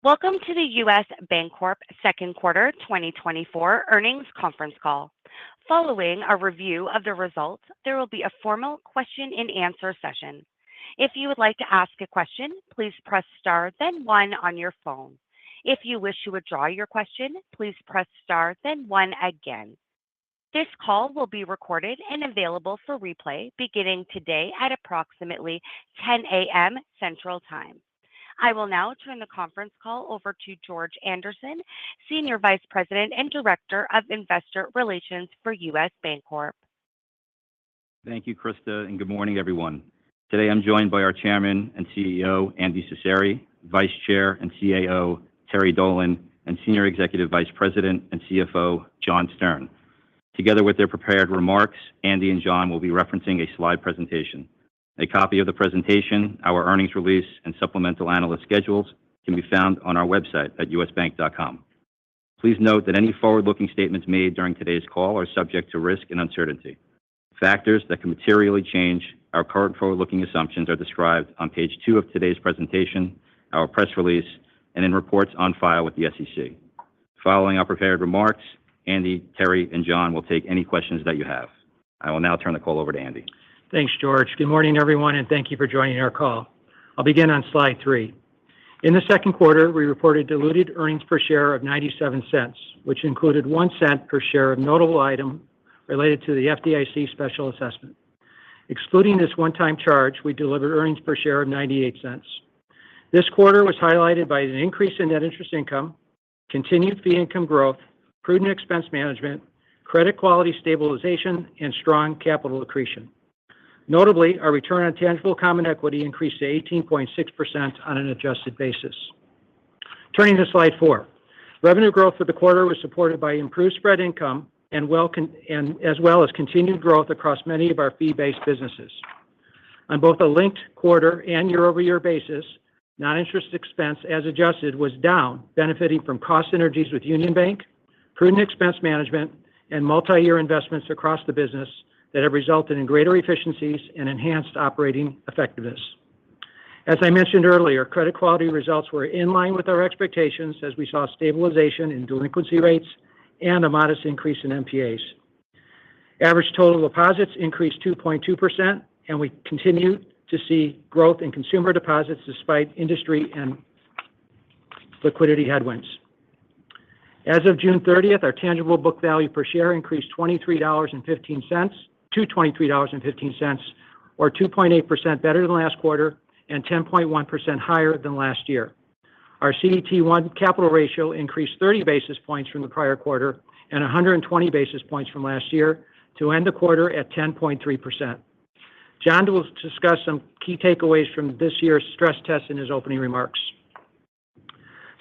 Welcome to the U.S. Bancorp Second Quarter 2024 Earnings Conference Call. Following a review of the results, there will be a formal question-and-answer session. If you would like to ask a question, please press star, then one on your phone. If you wish to withdraw your question, please press star, then one again. This call will be recorded and available for replay beginning today at approximately 10 a.m. Central Time. I will now turn the conference call over to George Anderson, Senior Vice President and Director of Investor Relations for U.S. Bancorp. Thank you, Krista, and good morning, everyone. Today I'm joined by our Chairman and CEO, Andy Cecere, Vice Chair and CAO, Terry Dolan, and Senior Executive Vice President and CFO, John Stern. Together with their prepared remarks, Andy and John will be referencing a slide presentation. A copy of the presentation, our earnings release, and supplemental analyst schedules can be found on our website at usbank.com. Please note that any forward-looking statements made during today's call are subject to risk and uncertainty. Factors that can materially change our current forward-looking assumptions are described on page 2 of today's presentation, our press release, and in reports on file with the SEC. Following our prepared remarks, Andy, Terry, and John will take any questions that you have. I will now turn the call over to Andy. Thanks, George. Good morning, everyone, and thank you for joining our call. I'll begin on slide 3. In the second quarter, we reported diluted earnings per share of 97 cents, which included 1 cent per share of notable item related to the FDIC special assessment. Excluding this one-time charge, we delivered earnings per share of 98 cents. This quarter was highlighted by an increase in net interest income, continued fee income growth, prudent expense management, credit quality stabilization, and strong capital accretion. Notably, our return on tangible common equity increased to 18.6% on an adjusted basis. Turning to slide 4. Revenue growth for the quarter was supported by improved spread income and as well as continued growth across many of our fee-based businesses. On both a linked quarter and year-over-year basis, non-interest expense as adjusted was down, benefiting from cost synergies with Union Bank, prudent expense management, and multi-year investments across the business that have resulted in greater efficiencies and enhanced operating effectiveness. As I mentioned earlier, credit quality results were in line with our expectations as we saw stabilization in delinquency rates and a modest increase in NPAs. Average total deposits increased 2.2%, and we continue to see growth in consumer deposits despite industry and liquidity headwinds. As of June 30th, our tangible book value per share increased $23.15 to $23.15, or 2.8% better than last quarter and 10.1% higher than last year. Our CET1 capital ratio increased 30 basis points from the prior quarter and 120 basis points from last year to end the quarter at 10.3%. John will discuss some key takeaways from this year's stress test in his opening remarks.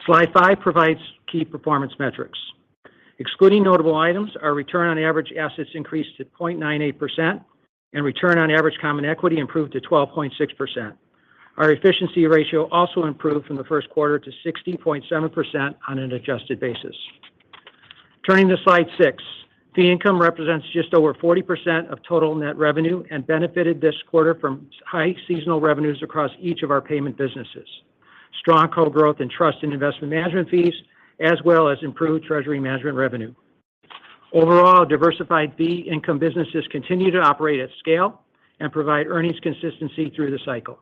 Slide 5 provides key performance metrics. Excluding notable items, our return on average assets increased to 0.98%, and return on average common equity improved to 12.6%. Our efficiency ratio also improved from the first quarter to 60.7% on an adjusted basis. Turning to slide 6, fee income represents just over 40% of total net revenue and benefited this quarter from high seasonal revenues across each of our payment businesses, strong co-growth in trust and investment management fees, as well as improved treasury management revenue. Overall, diversified fee income businesses continue to operate at scale and provide earnings consistency through the cycle.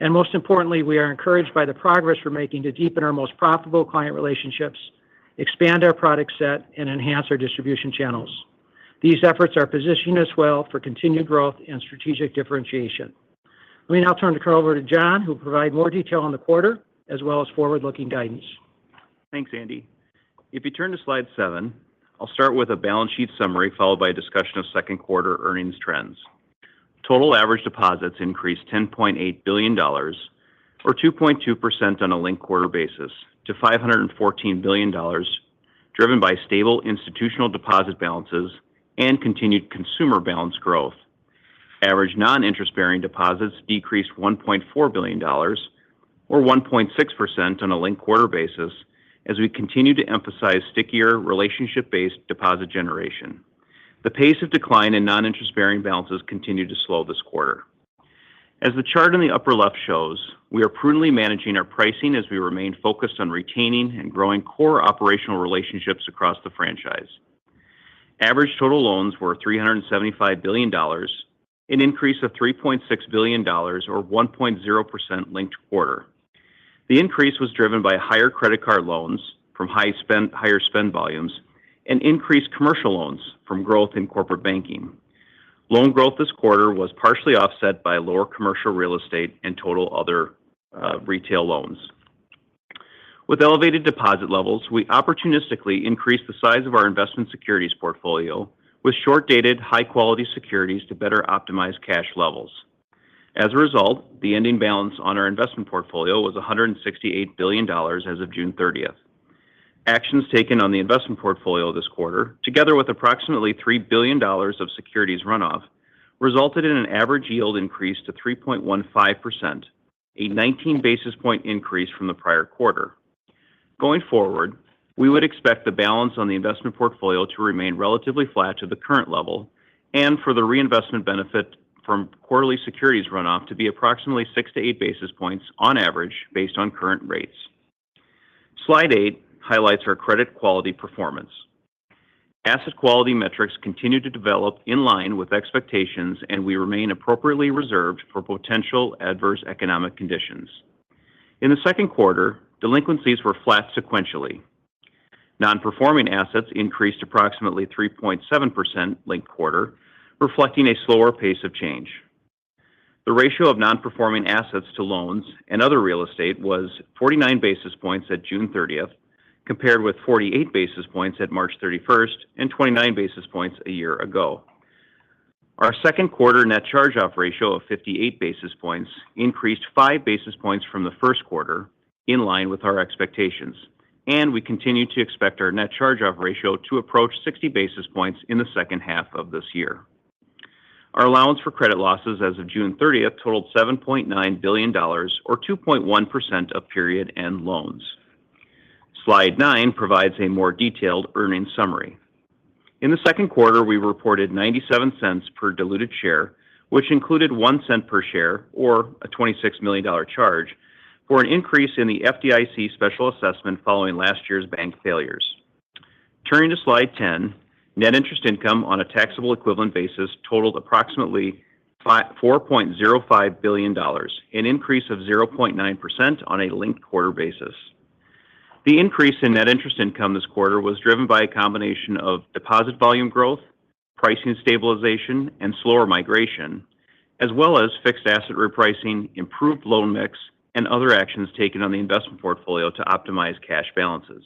And most importantly, we are encouraged by the progress we're making to deepen our most profitable client relationships, expand our product set, and enhance our distribution channels. These efforts are positioning us well for continued growth and strategic differentiation. Let me now turn the call over to John, who will provide more detail on the quarter, as well as forward-looking guidance. Thanks, Andy. If you turn to slide 7, I'll start with a balance sheet summary followed by a discussion of second quarter earnings trends. Total average deposits increased $10.8 billion, or 2.2% on a linked quarter basis, to $514 billion, driven by stable institutional deposit balances and continued consumer balance growth. Average non-interest-bearing deposits decreased $1.4 billion, or 1.6% on a linked quarter basis, as we continue to emphasize stickier relationship-based deposit generation. The pace of decline in non-interest-bearing balances continued to slow this quarter. As the chart in the upper left shows, we are prudently managing our pricing as we remain focused on retaining and growing core operational relationships across the franchise. Average total loans were $375 billion, an increase of $3.6 billion or 1.0% linked quarter. The increase was driven by higher credit card loans from higher spend volumes and increased commercial loans from growth in corporate banking. Loan growth this quarter was partially offset by lower commercial real estate and total other retail loans. With elevated deposit levels, we opportunistically increased the size of our investment securities portfolio with short-dated, high-quality securities to better optimize cash levels. As a result, the ending balance on our investment portfolio was $168 billion as of June 30th. Actions taken on the investment portfolio this quarter, together with approximately $3 billion of securities runoff, resulted in an average yield increase to 3.15%, a 19 basis point increase from the prior quarter. Going forward, we would expect the balance on the investment portfolio to remain relatively flat to the current level and for the reinvestment benefit from quarterly securities runoff to be approximately 6 to 8 basis points on average based on current rates. Slide 8 highlights our credit quality performance. Asset quality metrics continue to develop in line with expectations, and we remain appropriately reserved for potential adverse economic conditions. In the second quarter, delinquencies were flat sequentially. Non-performing assets increased approximately 3.7% linked quarter, reflecting a slower pace of change. The ratio of non-performing assets to loans and other real estate was 49 basis points at June 30th, compared with 48 basis points at March 31st and 29 basis points a year ago. Our second quarter net charge-off ratio of 58 basis points increased 5 basis points from the first quarter, in line with our expectations, and we continue to expect our net charge-off ratio to approach 60 basis points in the second half of this year. Our allowance for credit losses as of June 30th totaled $7.9 billion, or 2.1% of period-end loans. Slide 9 provides a more detailed earnings summary. In the second quarter, we reported 97 cents per diluted share, which included 1 cent per share, or a $26 million charge, for an increase in the FDIC special assessment following last year's bank failures. Turning to Slide 10, net interest income on a taxable equivalent basis totaled approximately $4.05 billion, an increase of 0.9% on a linked quarter basis. The increase in net interest income this quarter was driven by a combination of deposit volume growth, pricing stabilization, and slower migration, as well as fixed asset repricing, improved loan mix, and other actions taken on the investment portfolio to optimize cash balances.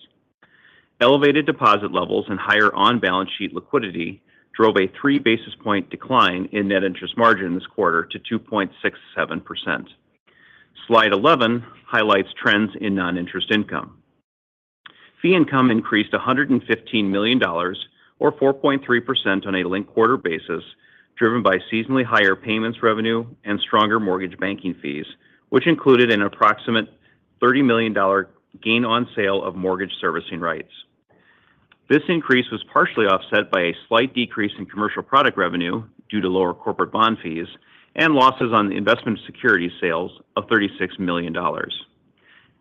Elevated deposit levels and higher on-balance sheet liquidity drove a 3 basis point decline in net interest margin this quarter to 2.67%. Slide 11 highlights trends in non-interest income. Fee income increased $115 million, or 4.3% on a linked quarter basis, driven by seasonally higher payments revenue and stronger mortgage banking fees, which included an approximate $30 million gain on sale of mortgage servicing rights. This increase was partially offset by a slight decrease in commercial product revenue due to lower corporate bond fees and losses on investment security sales of $36 million.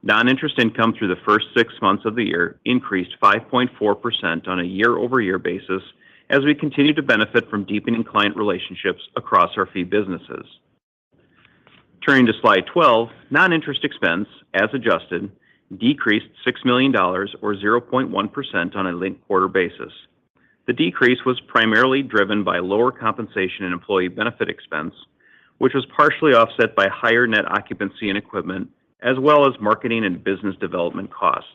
Non-interest income through the first 6 months of the year increased 5.4% on a year-over-year basis as we continue to benefit from deepening client relationships across our fee businesses. Turning to Slide 12, non-interest expense, as adjusted, decreased $6 million, or 0.1% on a linked quarter basis. The decrease was primarily driven by lower compensation and employee benefit expense, which was partially offset by higher net occupancy and equipment, as well as marketing and business development costs.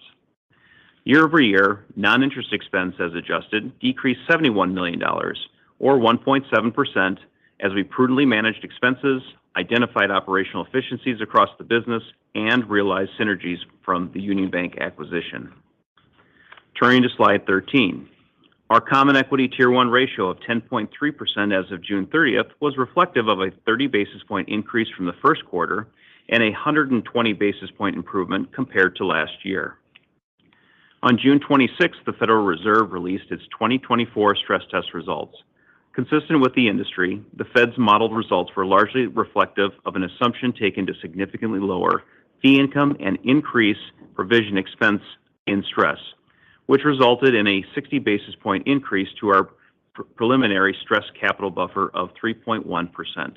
Year-over-year, non-interest expense as adjusted decreased $71 million, or 1.7%, as we prudently managed expenses, identified operational efficiencies across the business, and realized synergies from the Union Bank acquisition. Turning to Slide 13, our Common Equity Tier 1 ratio of 10.3% as of June 30th was reflective of a 30 basis point increase from the first quarter and a 120 basis point improvement compared to last year. On June 26th, the Federal Reserve released its 2024 stress test results. Consistent with the industry, the Fed's modeled results were largely reflective of an assumption taken to significantly lower fee income and increase provision expense in stress, which resulted in a 60 basis point increase to our preliminary stress capital buffer of 3.1%.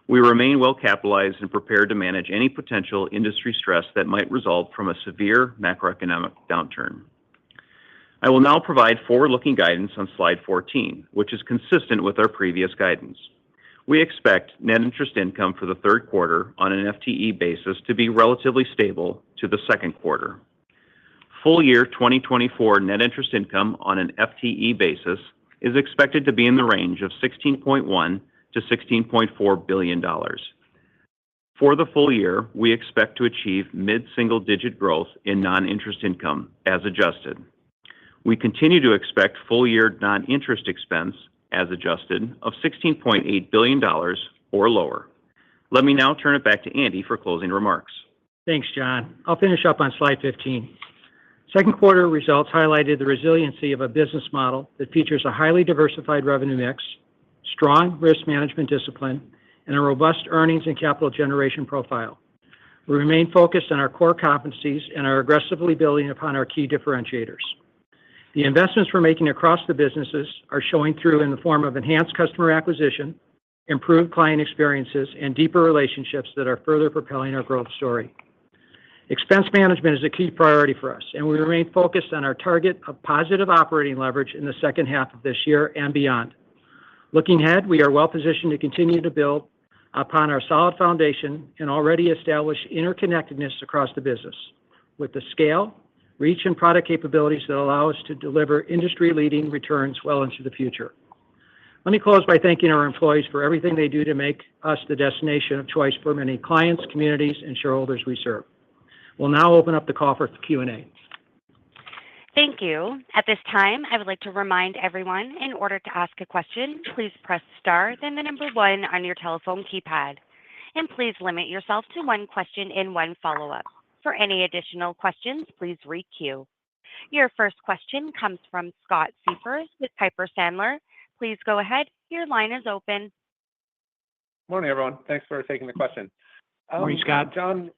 We remain well capitalized and prepared to manage any potential industry stress that might result from a severe macroeconomic downturn. I will now provide forward-looking guidance on slide 14, which is consistent with our previous guidance. We expect net interest income for the third quarter on an FTE basis to be relatively stable to the second quarter. Full year 2024 net interest income on an FTE basis is expected to be in the range of $16.1 to $16.4 billion. For the full year, we expect to achieve mid-single-digit growth in non-interest income as adjusted. We continue to expect full-year non-interest expense, as adjusted, of $16.8 billion or lower. Let me now turn it back to Andy for closing remarks. Thanks, John. I'll finish up on slide 15. Second quarter results highlighted the resiliency of a business model that features a highly diversified revenue mix, strong risk management discipline, and a robust earnings and capital generation profile. We remain focused on our core competencies and are aggressively building upon our key differentiators. The investments we're making across the businesses are showing through in the form of enhanced customer acquisition, improved client experiences, and deeper relationships that are further propelling our growth story. Expense management is a key priority for us, and we remain focused on our target of positive operating leverage in the second half of this year and beyond. Looking ahead, we are well positioned to continue to build upon our solid foundation and already established interconnectedness across the business, with the scale, reach, and product capabilities that allow us to deliver industry-leading returns well into the future. Let me close by thanking our employees for everything they do to make us the destination of choice for many clients, communities, and shareholders we serve. We'll now open up the call for Q&A. Thank you. At this time, I would like to remind everyone, in order to ask a question, please press star, then the number one on your telephone keypad. And please limit yourself to one question and one follow-up. For any additional questions, please re-queue. Your first question comes from Scott Siefers with Piper Sandler. Please go ahead. Your line is open. Morning, everyone. Thanks for taking the question. Morning, Scott. John,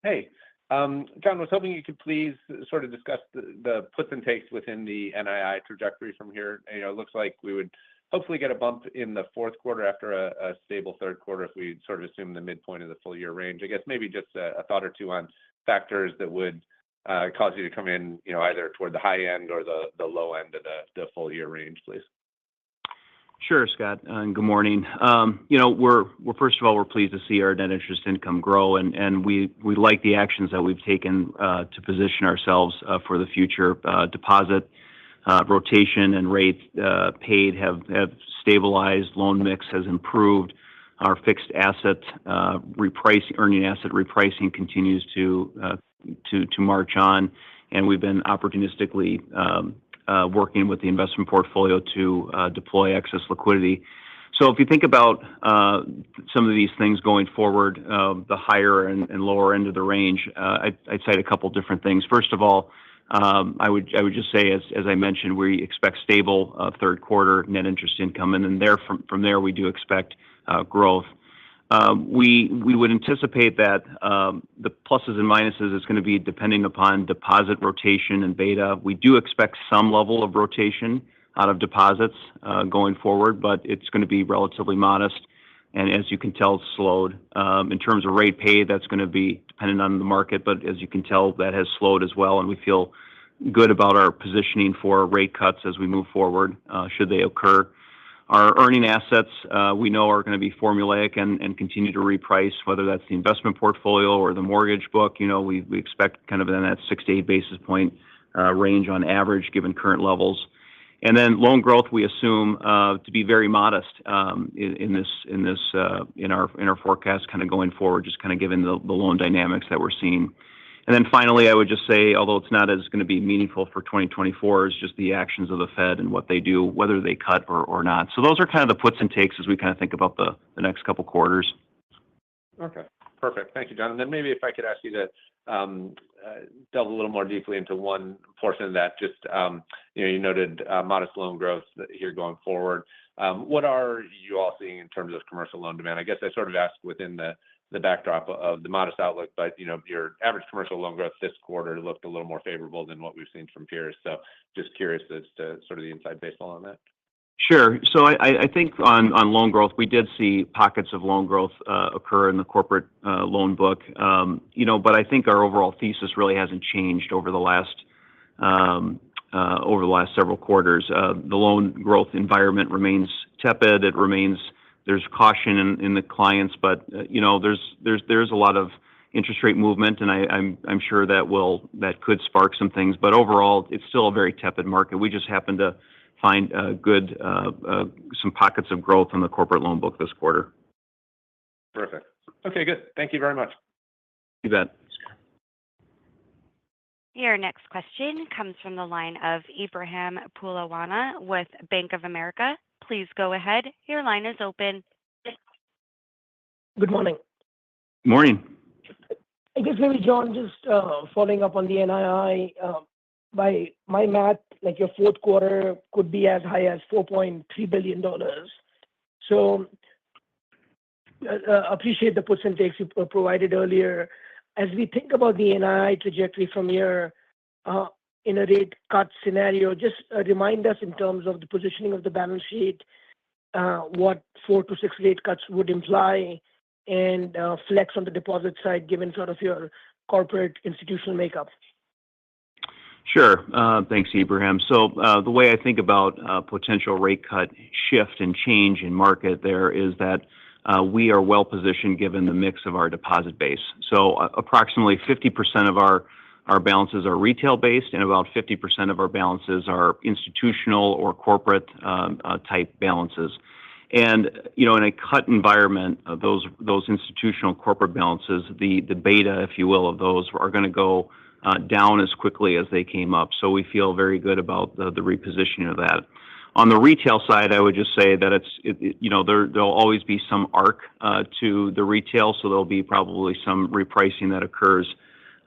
hey. John, I was hoping you could please sort of discuss the puts and takes within the NII trajectory from here. It looks like we would hopefully get a bump in the fourth quarter after a stable third quarter if we sort of assume the midpoint of the full year range. I guess maybe just a thought or two on factors that would cause you to come in, either toward the high end or the low end of the full year range, please. Sure, Scott, and good morning. We're first of all, we're pleased to see our net interest income grow, and we like the actions that we've taken to position ourselves for the future. Deposit rotation and rates paid have stabilized. Loan mix has improved. Our fixed asset earning asset repricing continues to march on, and we've been opportunistically working with the investment portfolio to deploy excess liquidity. So if you think about some of these things going forward, the higher and lower end of the range, I'd cite a couple different things. First of all, I would just say, as I mentioned, we expect stable third quarter net interest income, and then from there we do expect growth. We would anticipate that the pluses and minuses is going to be depending upon deposit rotation and beta. We do expect some level of rotation out of deposits going forward, but it's going to be relatively modest. And as you can tell, it's slowed. In terms of rate paid, that's going to be dependent on the market, but as you can tell, that has slowed as well, and we feel good about our positioning for rate cuts as we move forward, should they occur. Our earning assets, we know, are going to be formulaic and continue to reprice, whether that's the investment portfolio or the mortgage book. We expect kind of in that 6 to 8 basis point range on average, given current levels. And then loan growth, we assume to be very modest in our forecast, kind of going forward, just kind of given the loan dynamics that we're seeing. And then finally, I would just say, although it's not as going to be meaningful for 2024, is just the actions of the Fed and what they do, whether they cut or not. So those are kind of the puts and takes as we kind of think about the next couple quarters. Okay, perfect. Thank you, John. And then maybe if I could ask you to delve a little more deeply into one portion of that. Just, you noted modest loan growth here going forward. What are you all seeing in terms of commercial loan demand? I guess I sort of asked within the backdrop of the modest outlook, but, your average commercial loan growth this quarter looked a little more favorable than what we've seen from peers. So just curious as to sort of the inside baseball on that. Sure. So I think on loan growth, we did see pockets of loan growth occur in the corporate loan book. But I think our overall thesis really hasn't changed over the last several quarters. The loan growth environment remains tepid. There's caution in the clients, but there's a lot of interest rate movement, and I'm sure that could spark some things. But overall, it's still a very tepid market. We just happen to find some pockets of growth on the corporate loan book this quarter. Perfect. Okay, good. Thank you very much. You bet. Your next question comes from the line of Ebrahim Poonawala with Bank of America. Please go ahead. Your line is open. Good morning. Morning. I guess maybe, John, just following up on the NII, by my math, like your fourth quarter could be as high as $4.3 billion. So appreciate the puts and takes you provided earlier. As we think about the NII trajectory from here in a rate cut scenario, just remind us in terms of the positioning of the balance sheet, what 4 to 6 rate cuts would imply, and flex on the deposit side, given sort of your corporate institutional makeup. Sure. Thanks, Ebrahim. So the way I think about potential rate cut shift and change in market there is that we are well positioned given the mix of our deposit base. So approximately 50% of our balances are retail based, and about 50% of our balances are institutional or corporate type balances. And in a cut environment, those institutional corporate balances, the beta, if you will, of those are going to go down as quickly as they came up. So we feel very good about the repositioning of that. On the retail side, I would just say that there'll always be some arc to the retail, so there'll be probably some repricing that occurs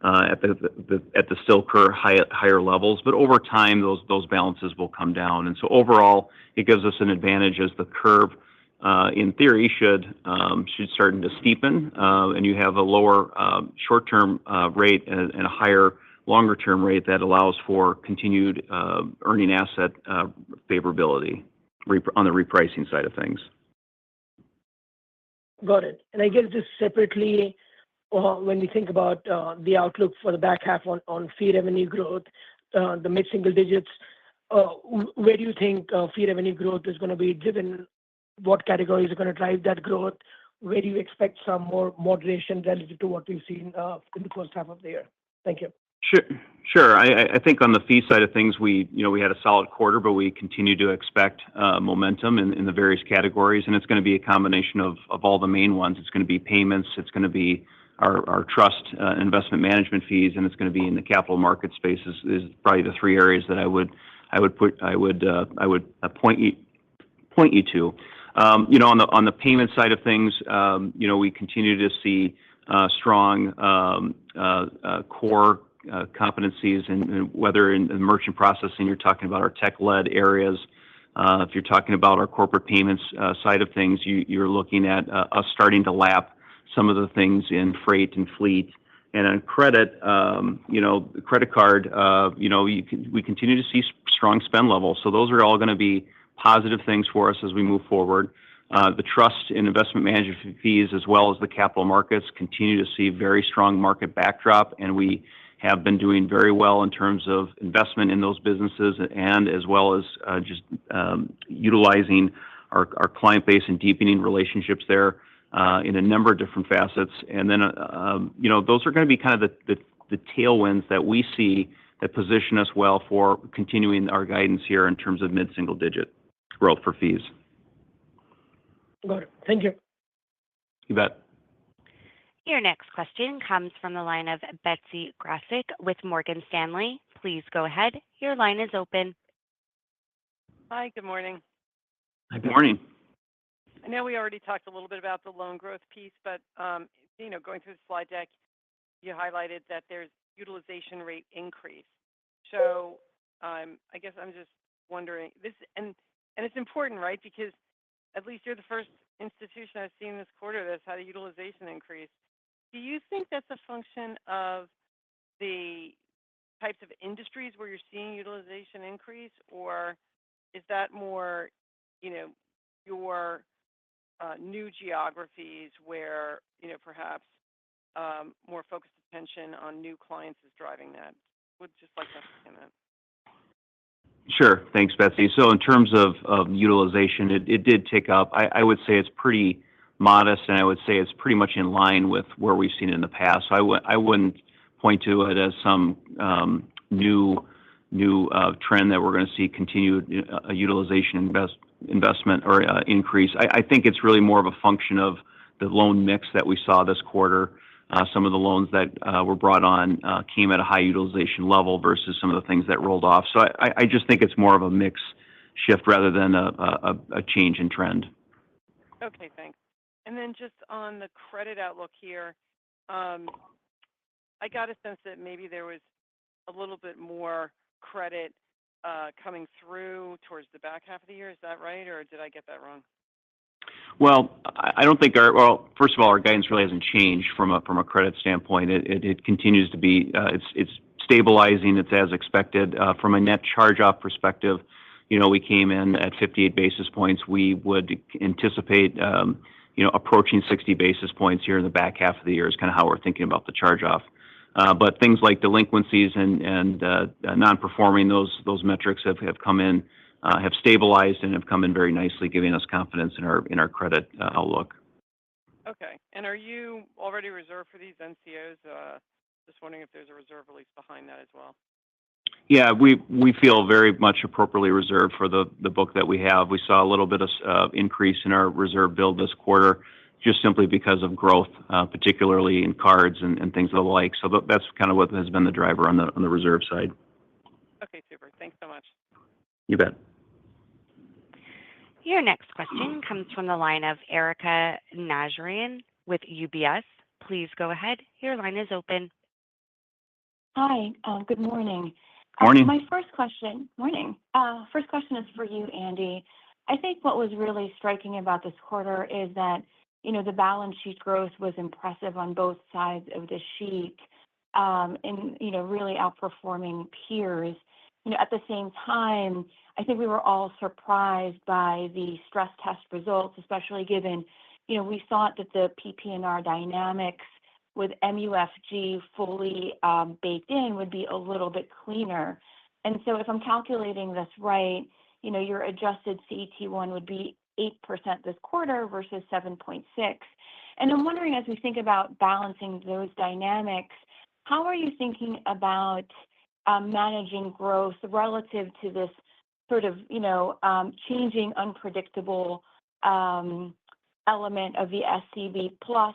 at the still current higher levels. But over time, those balances will come down, and so overall, it gives us an advantage as the curve, in theory, should start to steepen, and you have a lower short-term rate and a higher longer-term rate that allows for continued earning asset favorability on the repricing side of things. Got it. And I guess just separately, when we think about the outlook for the back half on fee revenue growth, the mid-single digits, where do you think fee revenue growth is going to be driven? What categories are going to drive that growth? Where do you expect some more moderation relative to what we've seen in the first half of the year? Thank you. Sure. I think on the fee side of things, we had a solid quarter, but we continue to expect momentum in the various categories, and it's going to be a combination of all the main ones. It's going to be payments, it's going to be our trust investment management fees, and it's going to be in the capital market space is probably the three areas that I would point you to. On the payment side of things, we continue to see strong core competencies, and whether in the merchant processing, you're talking about our tech-led areas. If you're talking about our corporate payments side of things, you're looking at us starting to lap some of the things in freight and fleet. And on credit, credit card, we continue to see strong spend levels. So those are all going to be positive things for us as we move forward. The trust and investment management fees, as well as the capital markets, continue to see very strong market backdrop, and we have been doing very well in terms of investment in those businesses, and as well as just utilizing our client base and deepening relationships there in a number of different facets. And then, those are going to be kind of the tailwinds that we see that position us well for continuing our guidance here in terms of mid-single digit growth for fees. Got it. Thank you. You bet. Your next question comes from the line of Betsy Graseck with Morgan Stanley. Please go ahead. Your line is open. Hi, good morning. Good morning. I know we already talked a little bit about the loan growth piece, but going through the slide deck, you highlighted that there's utilization rate increase. So I guess I'm just wondering this, and it's important, right? Because at least you're the first institution I've seen this quarter that's had a utilization increase. Do you think that's a function of the types of industries where you're seeing utilization increase, or is that more, your new geographies where, perhaps more focused attention on new clients is driving that? Would just like to understand that. Sure. Thanks, Betsy. So in terms of utilization, it did tick up. I would say it's pretty modest, and I would say it's pretty much in line with where we've seen it in the past. So I wouldn't point to it as some new trend that we're going to see continued utilization investment or increase. I think it's really more of a function of the loan mix that we saw this quarter. Some of the loans that were brought on came at a high utilization level versus some of the things that rolled off. So I just think it's more of a mix shift rather than a change in trend. Okay, thanks. And then just on the credit outlook here, I got a sense that maybe there was a little bit more credit coming through towards the back half of the year. Is that right, or did I get that wrong? Well, I don't think first of all, our guidance really hasn't changed from a credit standpoint. It continues to be, it's stabilizing. It's as expected. From a net charge-off perspective, we came in at 58 basis points. We would anticipate, approaching 60 basis points here in the back half of the year is kind of how we're thinking about the charge-off. But things like delinquencies and non-performing, those metrics have come in, have stabilized and have come in very nicely, giving us confidence in our credit outlook. Okay. And are you already reserved for these NCOs? Just wondering if there's a reserve release behind that as well. Yeah, we feel very much appropriately reserved for the book that we have. We saw a little bit of increase in our reserve build this quarter, just simply because of growth, particularly in cards and things of the like. So that's kind of what has been the driver on the reserve side. Okay, super. Thanks so much. You bet. Your next question comes from the line of Erica Najarian with UBS. Please go ahead. Your line is open. Hi. Good morning. Morning. My first question is for you, Andy. I think what was really striking about this quarter is that, the balance sheet growth was impressive on both sides of the sheet, and, really outperforming peers. At the same time, I think we were all surprised by the stress test results, especially given, we thought that the PPNR dynamics with MUFG fully baked in would be a little bit cleaner. And so if I'm calculating this right, your adjusted CET1 would be 8% this quarter versus 7.6. And I'm wondering, as we think about balancing those dynamics, how are you thinking about managing growth relative to this sort of, changing, unpredictable element of the SCB? Plus,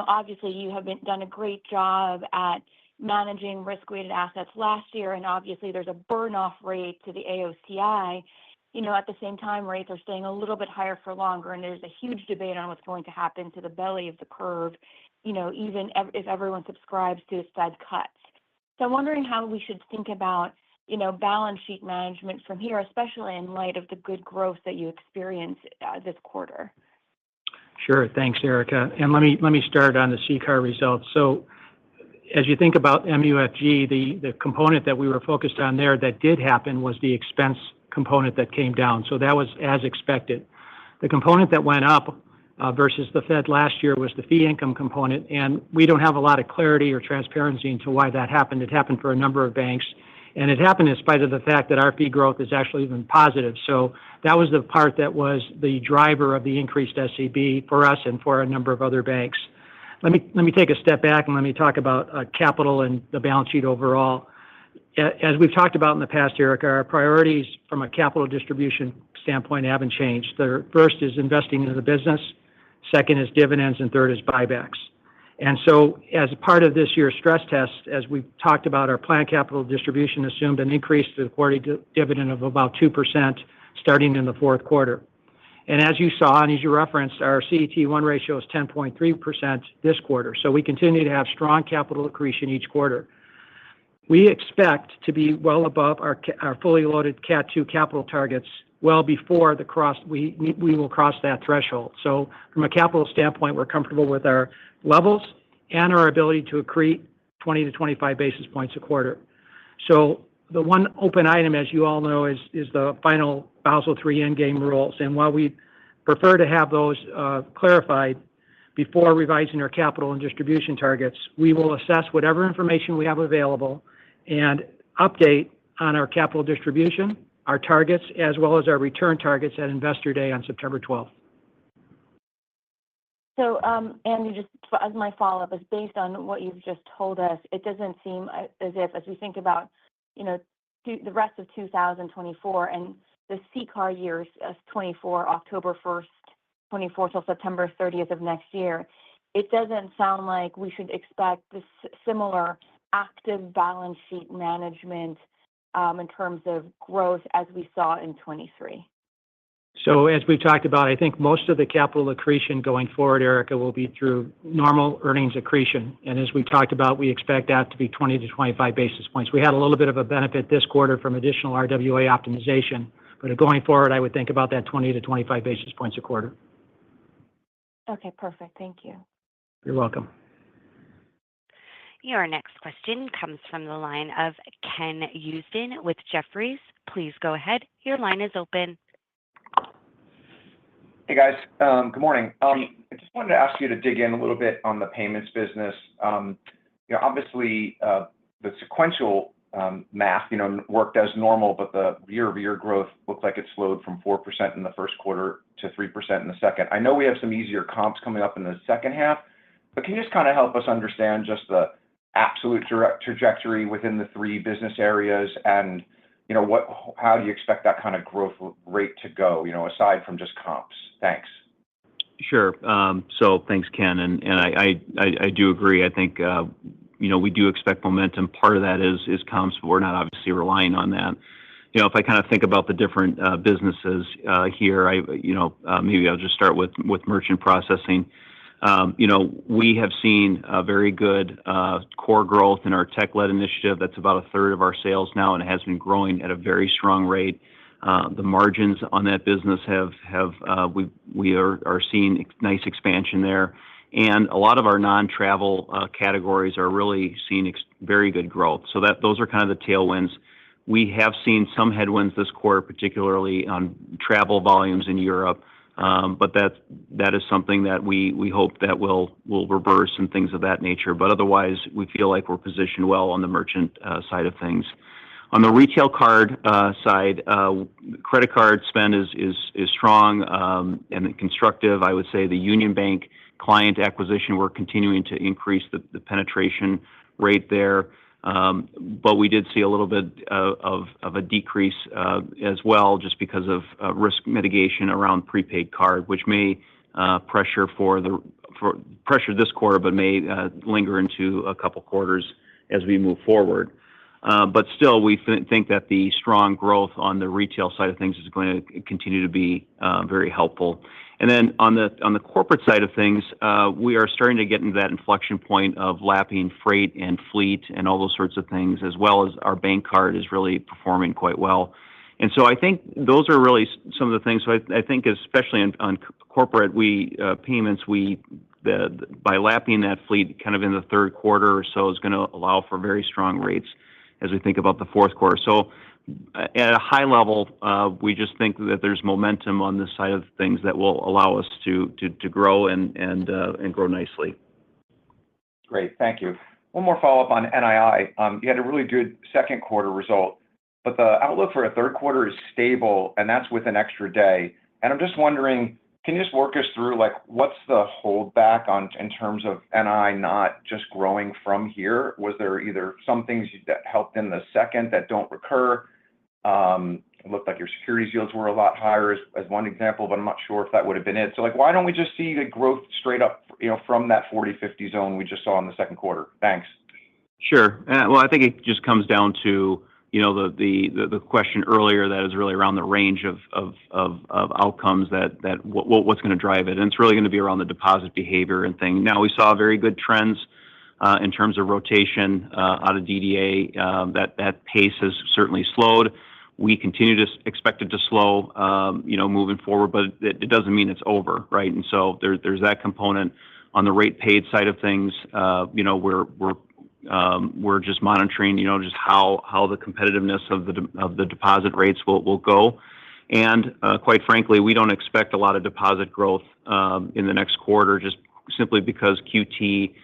obviously you have done a great job at managing risk-weighted assets last year, and obviously there's a burn-off rate to the AOCI. At the same time, rates are staying a little bit higher for longer, and there's a huge debate on what's going to happen to the belly of the curve, even if everyone subscribes to Fed cuts. So I'm wondering how we should think about, balance sheet management from here, especially in light of the good growth that you experienced this quarter. Sure. Thanks, Erica. And let me start on the CCAR results. So as you think about MUFG, the component that we were focused on there that did happen was the expense component that came down. So that was as expected. The component that went up versus the Fed last year was the fee income component, and we don't have a lot of clarity or transparency into why that happened. It happened for a number of banks, and it happened in spite of the fact that our fee growth is actually even positive. So that was the part that was the driver of the increased SCB for us and for a number of other banks. Let me take a step back and let me talk about capital and the balance sheet overall. As we've talked about in the past, Erica, our priorities from a capital distribution standpoint haven't changed. The first is investing into the business, second is dividends, and third is buybacks. And so as a part of this year's stress test, as we've talked about, our planned capital distribution assumed an increase to the quarterly dividend of about 2% starting in the fourth quarter. And as you saw, and as you referenced, our CET1 ratio is 10.3% this quarter. So we continue to have strong capital accretion each quarter. We expect to be well above our fully loaded Cat 2 capital targets well before we will cross that threshold. So from a capital standpoint, we're comfortable with our levels and our ability to accrete 20 to 25 basis points a quarter. So the one open item, as you all know, is the final Basel III endgame rules. And while we prefer to have those clarified before revising our capital and distribution targets, we will assess whatever information we have available and update on our capital distribution, our targets, as well as our return targets at Investor Day on September 12th. So, Andy, just as my follow-up is based on what you've just told us, it doesn't seem as if, as we think about, the rest of 2024 and the CCAR years, 24, October 1st, 24 till September 30th of next year, it doesn't sound like we should expect this similar active balance sheet management in terms of growth as we saw in 23. So as we've talked about, I think most of the capital accretion going forward, Erica, will be through normal earnings accretion. And as we talked about, we expect that to be 20 to 25 basis points. We had a little bit of a benefit this quarter from additional RWA optimization, but going forward, I would think about that 20 to 25 basis points a quarter. Okay, perfect. Thank you. You're welcome. Your next question comes from the line of Ken Usdin with Jefferies. Please go ahead. Your line is open. Hey, guys. Good morning. I just wanted to ask you to dig in a little bit on the payments business. Obviously, the sequential math, worked as normal, but the year-over-year growth looked like it slowed from 4% in the first quarter to 3% in the second. I know we have some easier comps coming up in the second half, but can you just kind of help us understand just the absolute trajectory within the three business areas and, how do you expect that kind of growth rate to go, aside from just comps? Thanks. Sure. So thanks, Ken. And I do agree. I think, we do expect momentum. Part of that is comps, but we're not obviously relying on that. If I kind of think about the different businesses here, maybe I'll just start with merchant processing. We have seen a very good core growth in our tech-led initiative. That's about a third of our sales now, and it has been growing at a very strong rate. The margins on that business we are seeing nice expansion there. And a lot of our non-travel categories are really seeing very good growth. So those are kind of the tailwinds. We have seen some headwinds this quarter, particularly on travel volumes in Europe. But that is something that we hope that will reverse and things of that nature. But otherwise, we feel like we're positioned well on the merchant side of things. On the retail card side, credit card spend is strong and constructive. I would say the Union Bank client acquisition, we're continuing to increase the penetration rate there. But we did see a little bit of a decrease as well, just because of risk mitigation around prepaid card, which may pressure this quarter, but may linger into a couple quarters as we move forward. But still, we think that the strong growth on the retail side of things is going to continue to be very helpful. And then on the corporate side of things, we are starting to get into that inflection point of lapping freight and fleet and all those sorts of things, as well as our bank card is really performing quite well. And so I think those are really some of the things. So I think especially on corporate payments, by lapping that fleet kind of in the third quarter or so is going to allow for very strong rates as we think about the fourth quarter. So at a high level, we just think that there's momentum on this side of things that will allow us to grow and grow nicely. Great. Thank you. One more follow-up on NII. You had a really good second quarter result, but the outlook for a third quarter is stable, and that's with an extra day. And I'm just wondering, can you just work us through, what's the holdback in terms of NII not just growing from here? Was there either some things that helped in the second that don't recur? It looked like your securities yields were a lot higher as one example, but I'm not sure if that would have been it. So, why don't we just see the growth straight up, from that 40-50 zone we just saw in the second quarter? Thanks. Sure. Well, I think it just comes down to the question earlier that is really around the range of outcomes what's going to drive it. And it's really going to be around the deposit behavior and thing. Now, we saw very good trends in terms of rotation out of DDA. That pace has certainly slowed. We continue to expect it to slow, moving forward, but it doesn't mean it's over, right? And so there's that component. On the rate paid side of things, we're just monitoring, just how the competitiveness of the deposit rates will go. And quite frankly, we don't expect a lot of deposit growth in the next quarter, just simply because QT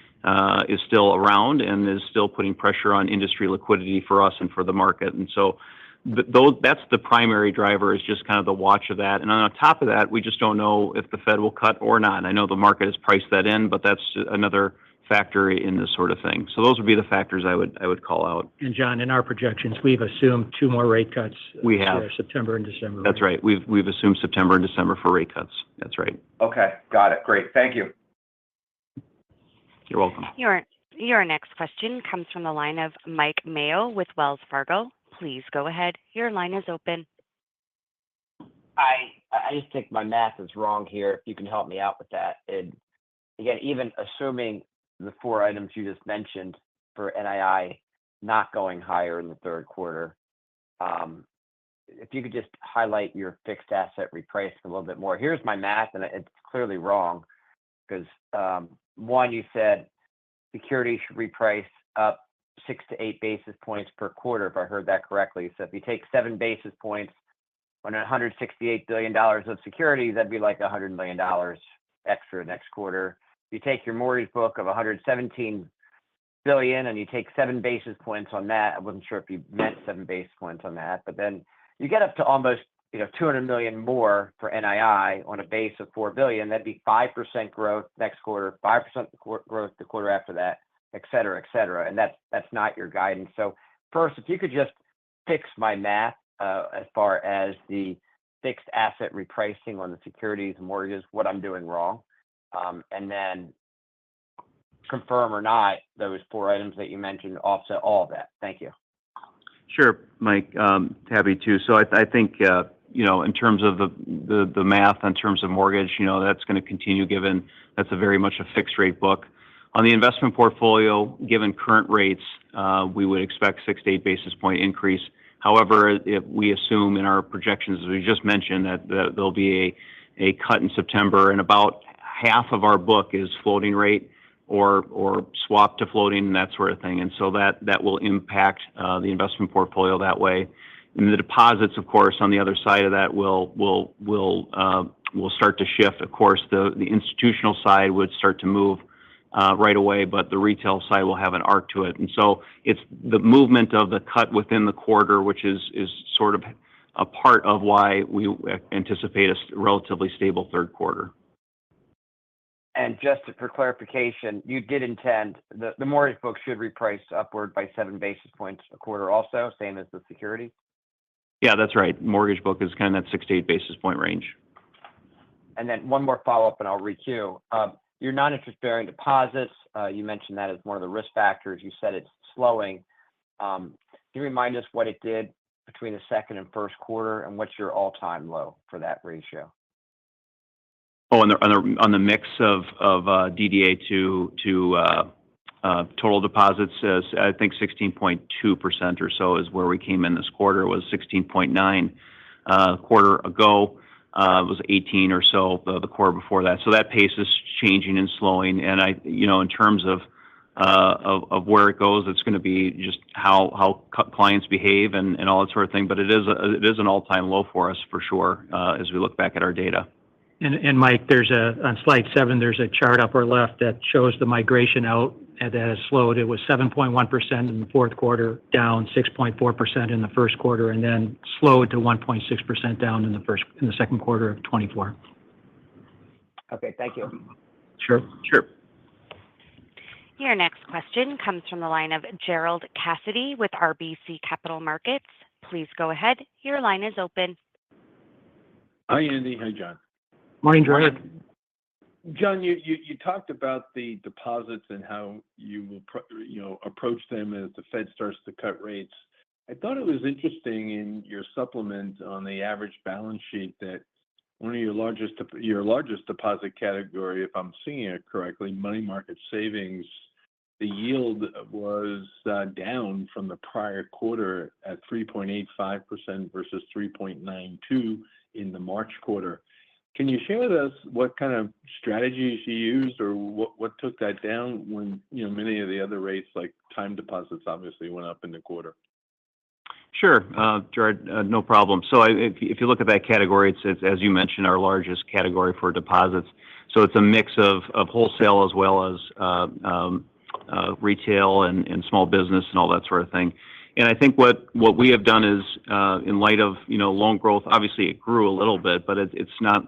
is still around and is still putting pressure on industry liquidity for us and for the market. And so that's the primary driver, is just kind of the watch of that. And on top of that, we just don't know if the Fed will cut or not. I know the market has priced that in, but that's another factor in this sort of thing. So those would be the factors I would call out. And John, in our projections, we've assumed 2 more rate cuts. We have September and December. That's right. We've assumed September and December for rate cuts. That's right. Okay, got it. Great. Thank you. You're welcome. Your next question comes from the line of Mike Mayo with Wells Fargo. Please go ahead. Your line is open. I just think my math is wrong here. If you can help me out with that. And again, even assuming the 4 items you just mentioned for NII not going higher in the third quarter, if you could just highlight your fixed asset repricing a little bit more. Here's my math, and it's clearly wrong, because one, you said securities should reprice up 6 to 8 basis points per quarter, if I heard that correctly. So if you take 7 basis points on $168 billion of securities, that'd be like $100 million extra next quarter. You take your mortgage book of $117 billion and you take 7 basis points on that. I wasn't sure if you meant 7 basis points on that, but then you get up to almost $200 million more for NII on a base of $4 billion. That'd be 5% growth next quarter, 5% growth the quarter after that, et cetera, et cetera. And that's not your guidance. So first, if you could just fix my math as far as the fixed asset repricing on the securities and mortgages, what I'm doing wrong, and then confirm or not those 4 items that you mentioned offset all of that. Thank you. Sure, Mike. Happy to. So I think in terms of the math, in terms of mortgage, that's going to continue, given that's a very much a fixed rate book. On the investment portfolio, given current rates, we would expect 6 to 8 basis point increase. However, if we assume in our projections, as we just mentioned, that there'll be a cut in September, and about half of our book is floating rate or swap to floating and that sort of thing. And so that will impact the investment portfolio that way. And the deposits, of course, on the other side of that will start to shift. Of course, the institutional side would start to move right away, but the retail side will have an arc to it. And so it's the movement of the cut within the quarter, which is sort of a part of why we anticipate a relatively stable third quarter. And just for clarification, you did intend the mortgage book should reprice upward by 7 basis points a quarter also, same as the security? Yeah, that's right. Mortgage book is kind of that 6 to 8 basis point range. And then one more follow-up and I'll re-queue. Your non-interest-bearing deposits, you mentioned that as one of the risk factors. You said it's slowing. Can you remind us what it did between the second and first quarter, and what's your all-time low for that ratio? Oh, on the mix of DDA to total deposits, I think 16.2% or so is where we came in this quarter. It was 16.9 quarter ago. It was 18 or so the quarter before that. So that pace is changing and slowing. And in terms of where it goes, it's going to be just how clients behave and all that sort of thing. But it is an all-time low for us for sure as we look back at our data. And Mike, on slide 7, there's a chart upper left that shows the migration out and that has slowed. It was 7.1% in the fourth quarter, down 6.4% in the first quarter, and then slowed to 1.6% down in the second quarter of 24. Okay, thank you. Sure. Your next question comes from the line of Gerald Cassidy with RBC Capital Markets. Please go ahead. Your line is open. Hi, Andy. Hi, John. Morning, Gerald. John, you talked about the deposits and how you will approach them as the Fed starts to cut rates. I thought it was interesting in your supplement on the average balance sheet that one of your largest deposit category, if I'm seeing it correctly, money market savings, the yield was down from the prior quarter at 3.85% versus 3.92 in the March quarter. Can you share with us what kind of strategies you used, or what took that down when many of the other rates like time deposits obviously went up in the quarter? Sure, Gerard, no problem. So if you look at that category, it's as you mentioned, our largest category for deposits. So it's a mix of wholesale as well as retail and small business and all that sort of thing. And I think what we have done is, in light of loan growth, obviously it grew a little bit, but it's not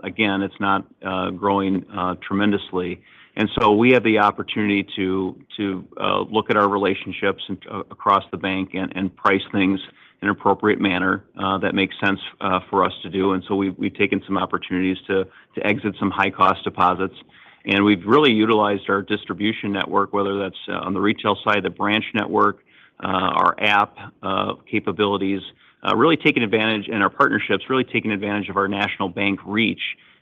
growing tremendously. And so we have the opportunity to look at our relationships across the bank and price things in an appropriate manner that makes sense for us to do. And so we've taken some opportunities to exit some high cost deposits. And we've really utilized our distribution network, whether that's on the retail side, the branch network, our app capabilities, really taking advantage, and our partnerships, really taking advantage of our national bank reach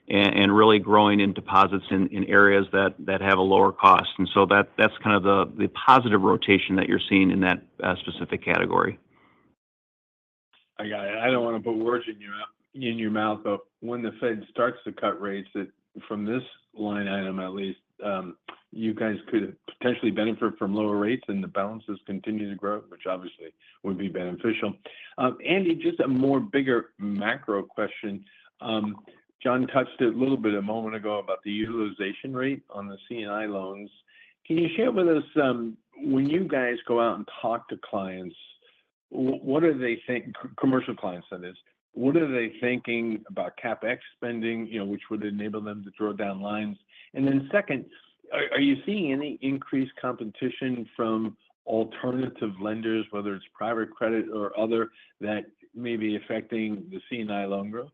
and really growing in deposits in areas that have a lower cost. And so that's kind of the positive rotation that you're seeing in that specific category. I got it. I don't want to put words in your mouth, but when the Fed starts to cut rates, from this line item at least, you guys could potentially benefit from lower rates and the balances continue to grow, which obviously would be beneficial. Andy, just a more bigger macro question. John touched it a little bit a moment ago about the utilization rate on the C&I loans. Can you share with us, when you guys go out and talk to clients, what do they think, commercial clients that is, what are they thinking about CapEx spending, which would enable them to draw down lines? And then second, are you seeing any increased competition from alternative lenders, whether it's private credit or other, that may be affecting the C&I loan growth?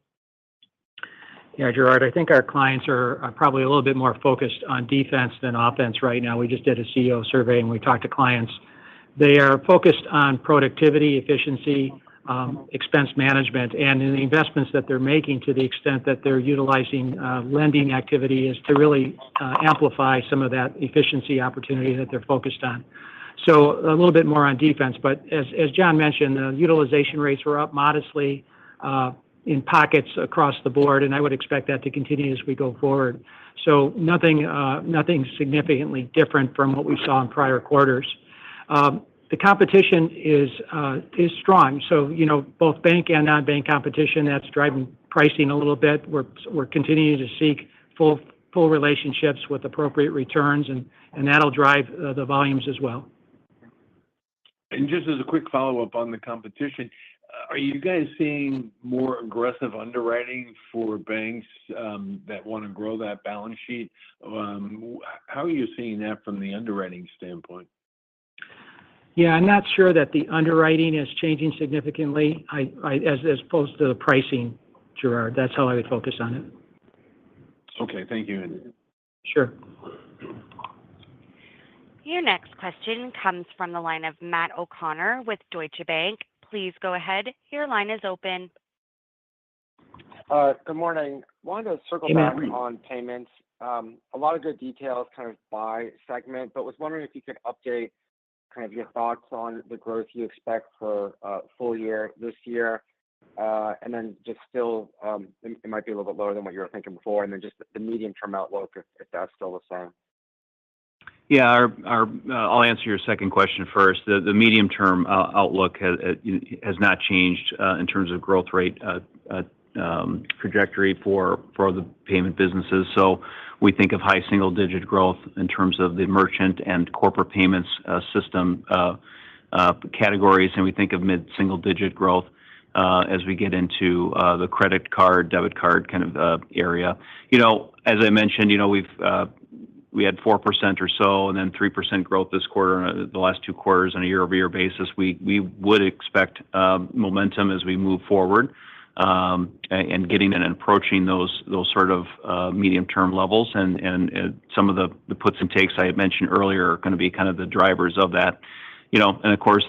Yeah, Gerard, I think our clients are probably a little bit more focused on defense than offense right now. We just did a CEO survey and we talked to clients. They are focused on productivity, efficiency, expense management, and in the investments that they're making, to the extent that they're utilizing lending activity, is to really amplify some of that efficiency opportunity that they're focused on. So a little bit more on defense, but as John mentioned, the utilization rates were up modestly in pockets across the board, and I would expect that to continue as we go forward. So nothing significantly different from what we saw in prior quarters. The competition is strong. So, both bank and non-bank competition, that's driving pricing a little bit. We're continuing to seek full relationships with appropriate returns, and that'll drive the volumes as well. And just as a quick follow-up on the competition, are you guys seeing more aggressive underwriting for banks that want to grow that balance sheet? How are you seeing that from the underwriting standpoint? Yeah, I'm not sure that the underwriting is changing significantly, as opposed to the pricing, Gerard. That's how I would focus on it. Okay, thank you, Andy. Sure. Your next question comes from the line of Matt O'Connor with Deutsche Bank. Please go ahead. Your line is open. Good morning. Wanted to circle back on payments. A lot of good details kind of by segment, but was wondering if you could update kind of your thoughts on the growth you expect for full year this year, and then just still, it might be a little bit lower than what you were thinking before, and then just the medium-term outlook, if that's still the same. Yeah, I'll answer your second question first. The medium-term outlook has not changed in terms of growth rate trajectory for the payment businesses. So we think of high single-digit growth in terms of the merchant and corporate payments system categories, and we think of mid-single-digit growth as we get into the credit card, debit card kind of area. As I mentioned, we had 4% or so, and then 3% growth this quarter, the last 2 quarters on a year-over-year basis. We would expect momentum as we move forward, and getting and approaching those sort of medium-term levels, and some of the puts and takes I had mentioned earlier are going to be kind of the drivers of that. And of course,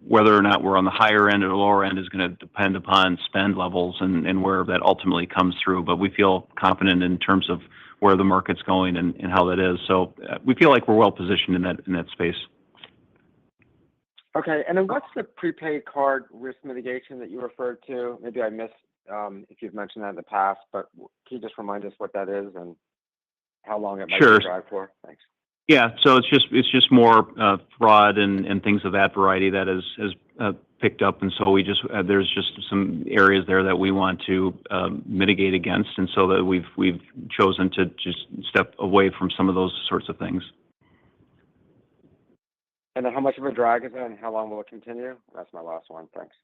whether or not we're on the higher end or the lower end is going to depend upon spend levels and where that ultimately comes through. But we feel confident in terms of where the market's going and how that is. So we feel like we're well positioned in that space. Okay, and then what's the prepaid card risk mitigation that you referred to? Maybe I missed if you've mentioned that in the past, but can you just remind us what that is and how long it might be drive for? Thanks. Yeah, so it's just more fraud and things of that variety that has picked up, and so there's just some areas there that we want to mitigate against, and so that we've chosen to just step away from some of those sorts of things. And then how much of a drag is it, and how long will it continue? That's my last one. Thanks.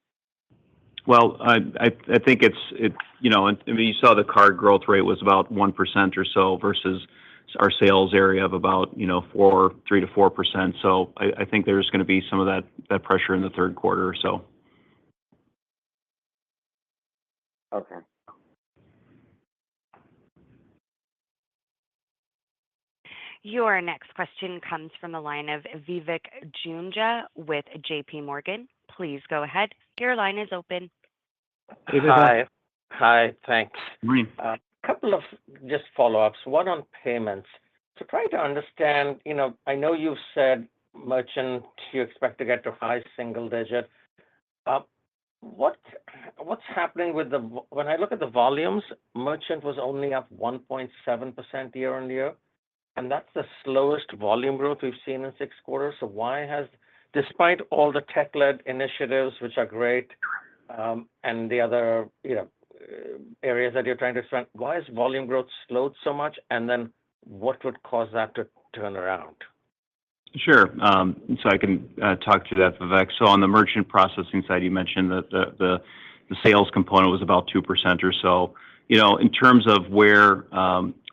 Well, I think you saw the card growth rate was about 1% or so versus our sales area of about 3 to 4%. So I think there's going to be some of that pressure in the third quarter or so. Okay. Your next question comes from the line of Vivek Juneja with JP Morgan. Please go ahead. Your line is open. Hi, thanks. Morning. A couple of just follow-ups. One on payments. To try to understand, I know you've said merchant, you expect to get to high single digit. What's happening when I look at the volumes, merchant was only up 1.7% year on year, and that's the slowest volume growth we've seen in 6 quarters. So despite all the tech-led initiatives, which are great, and the other, areas that you're trying to expand, why has volume growth slowed so much? And then what would cause that to turn around? Sure. So I can talk to that, Vivek. So on the merchant processing side, you mentioned that the sales component was about 2% or so. In terms of where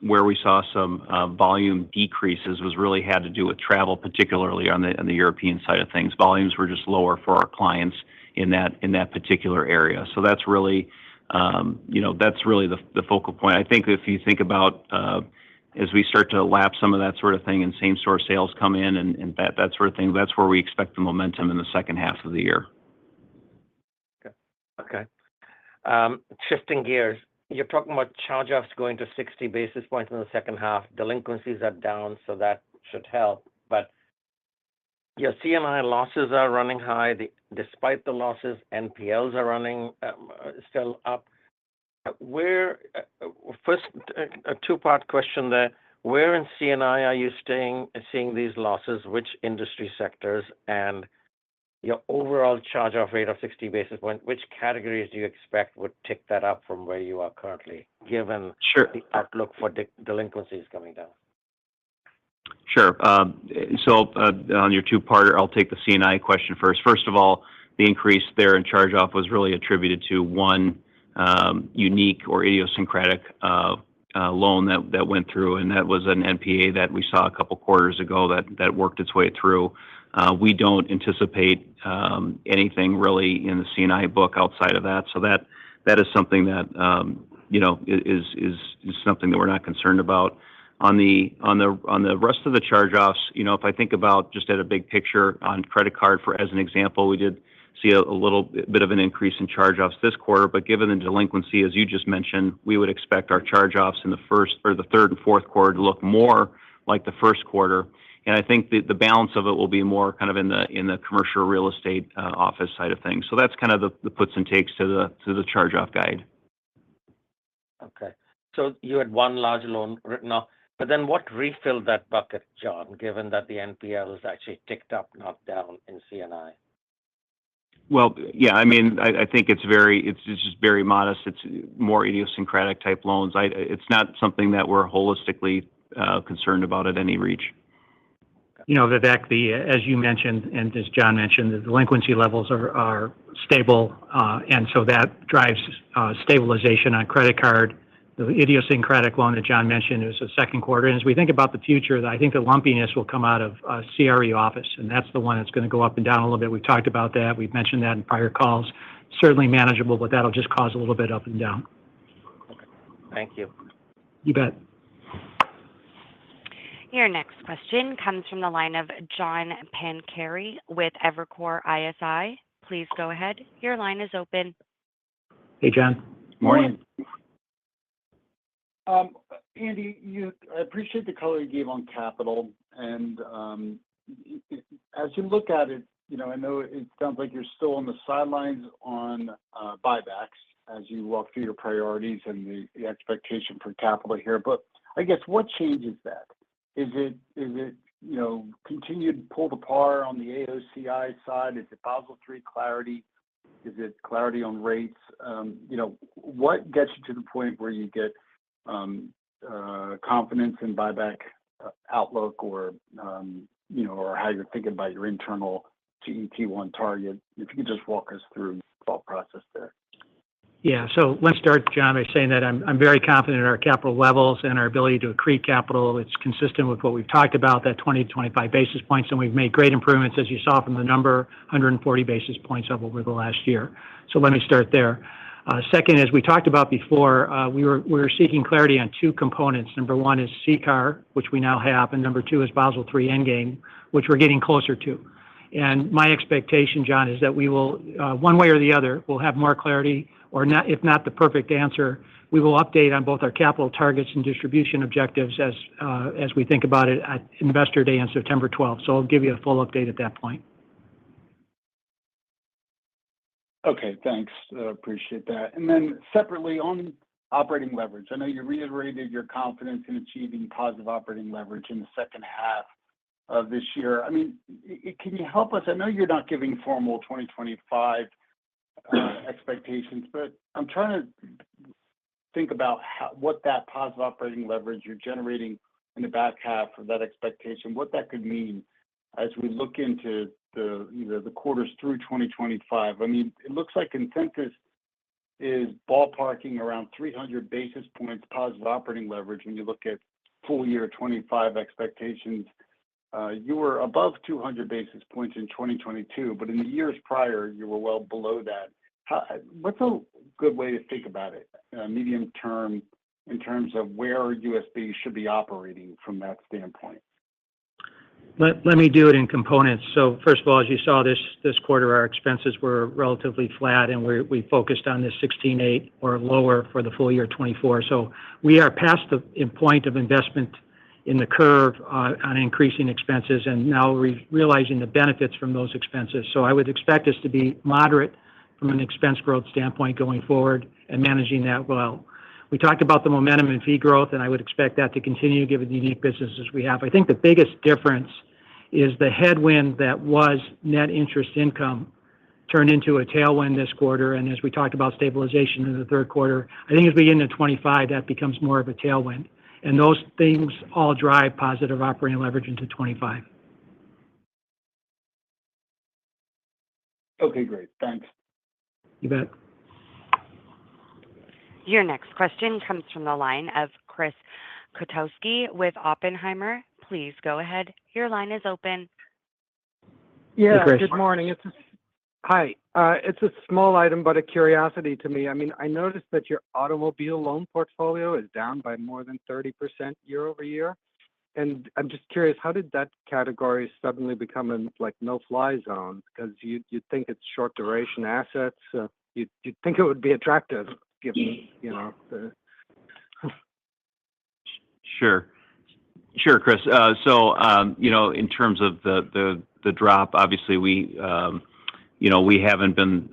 we saw some volume decreases was really had to do with travel, particularly on the European side of things. Volumes were just lower for our clients in that particular area. So that's really the focal point. I think if you think about as we start to lap some of that sort of thing and same store sales come in and that sort of thing, that's where we expect the momentum in the second half of the year. Okay. Shifting gears, you're talking about charge-offs going to 60 basis points in the second half. Delinquencies are down, so that should help. But your C&I losses are running high. Despite the losses, NPLs are running still up. First, a two-part question there. Where in C&I are you seeing these losses? Which industry sectors? And your overall charge-off rate of 60 basis points, which categories do you expect would tick that up from where you are currently, given the outlook for delinquencies coming down? Sure. So on your two-parter, I'll take the C&I question first. First of all, the increase there in charge-off was really attributed to one unique or idiosyncratic loan that went through, and that was an NPA that we saw a couple quarters ago that worked its way through. We don't anticipate anything really in the C&I book outside of that, so that is something that is something that we're not concerned about. On the rest of the charge-offs, if I think about just at a big picture on credit card, as an example, we did see a little bit of an increase in charge-offs this quarter, but given the delinquency, as you just mentioned, we would expect our charge-offs in the third and fourth quarter to look more like the first quarter. And I think the balance of it will be more kind of in the commercial real estate office side of things. So that's kind of the puts and takes to the charge-off guide. Okay. So you had one large loan written off, but then what refilled that bucket, John, given that the NPL is actually ticked up, not down in C&I? Well, yeah, I mean, I think it's just very modest. It's more idiosyncratic type loans. It's not something that we're holistically concerned about at any reach. Vivek, as you mentioned, and as John mentioned, the delinquency levels are stable, and so that drives stabilization on credit card. The idiosyncratic loan that John mentioned is the second quarter. And as we think about the future, I think the lumpiness will come out of CRE office, and that's the one that's going to go up and down a little bit. We've talked about that. We've mentioned that in prior calls. Certainly manageable, but that'll just cause a little bit up and down. Okay. Thank you. You bet. Your next question comes from the line of John Pancari with Evercore ISI. Please go ahead. Your line is open. Hey, John. Morning. Andy, I appreciate the color you gave on capital, and as you look at it, I know it sounds like you're still on the sidelines on buybacks as you walk through your priorities and the expectation for capital here. But I guess what changes that? Is it continued pull to par on the AOCI side? Is it Basel III clarity? Is it clarity on rates? What gets you to the point where you get confidence in buyback outlook or how you're thinking about your internal CET1 target? If you could just walk us through the thought process there. Yeah, so let's start, John, by saying that I'm very confident in our capital levels and our ability to accrete capital. It's consistent with what we've talked about, that 20 to 25 basis points, and we've made great improvements, as you saw from the number, 140 basis points up over the last year. So let me start there. Second, as we talked about before, we were seeking clarity on two components. Number one is CCAR, which we now have, and number two is Basel III Endgame, which we're getting closer to. And my expectation, John, is that we will, one way or the other, we'll have more clarity, or not, if not the perfect answer, we will update on both our capital targets and distribution objectives as we think about it at Investor Day on September 12th. So I'll give you a full update at that point. Okay, thanks. Appreciate that. And then separately on operating leverage, I know you reiterated your confidence in achieving positive operating leverage in the second half of this year. I mean, can you help us? I know you're not giving formal 2025 expectations, but I'm trying to think about what that positive operating leverage you're generating in the back half of that expectation, what that could mean as we look into the quarters through 2025. I mean, it looks like consensus is ballparking around 300 basis points positive operating leverage when you look at full year 25 expectations. You were above 200 basis points in 2022, but in the years prior, you were well below that. What's a good way to think about it, medium term, in terms of where USB should be operating from that standpoint? Let me do it in components. So first of all, as you saw this quarter, our expenses were relatively flat, and we focused on this 16.8 or lower for the full year 24. So we are past the point of investment in the curve on increasing expenses, and now realizing the benefits from those expenses. So I would expect us to be moderate from an expense growth standpoint going forward and managing that well. We talked about the momentum in fee growth, and I would expect that to continue given the unique businesses we have. I think the biggest difference is the headwind that was net interest income turned into a tailwind this quarter. And as we talked about stabilization in the third quarter, I think as we get into 25, that becomes more of a tailwind. And those things all drive positive operating leverage into 25. Okay, great. Thanks. You bet. Your next question comes from the line of Chris Kotowski with Oppenheimer. Please go ahead. Your line is open. Yeah, Hey, good morning. Hi. It's a small item, but a curiosity to me. I mean, I noticed that your automobile loan portfolio is down by more than 30% year over year. And I'm just curious, how did that category suddenly become a no-fly zone? Because you'd think it's short duration assets. You'd think it would be attractive, given the. Sure, Chris. So in terms of the drop, obviously we haven't been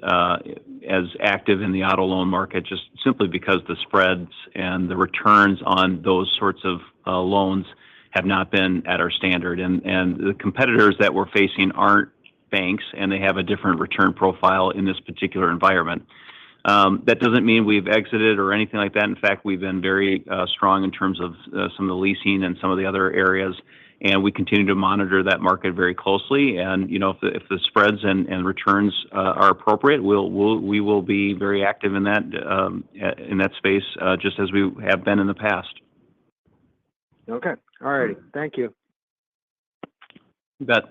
as active in the auto loan market just simply because the spreads and the returns on those sorts of loans have not been at our standard. And the competitors that we're facing aren't banks, and they have a different return profile in this particular environment. That doesn't mean we've exited or anything like that. In fact, we've been very strong in terms of some of the leasing and some of the other areas, and we continue to monitor that market very closely. And if the spreads and returns are appropriate, we will be very active in that space, just as we have been in the past. Okay. All righty. Thank you. You bet.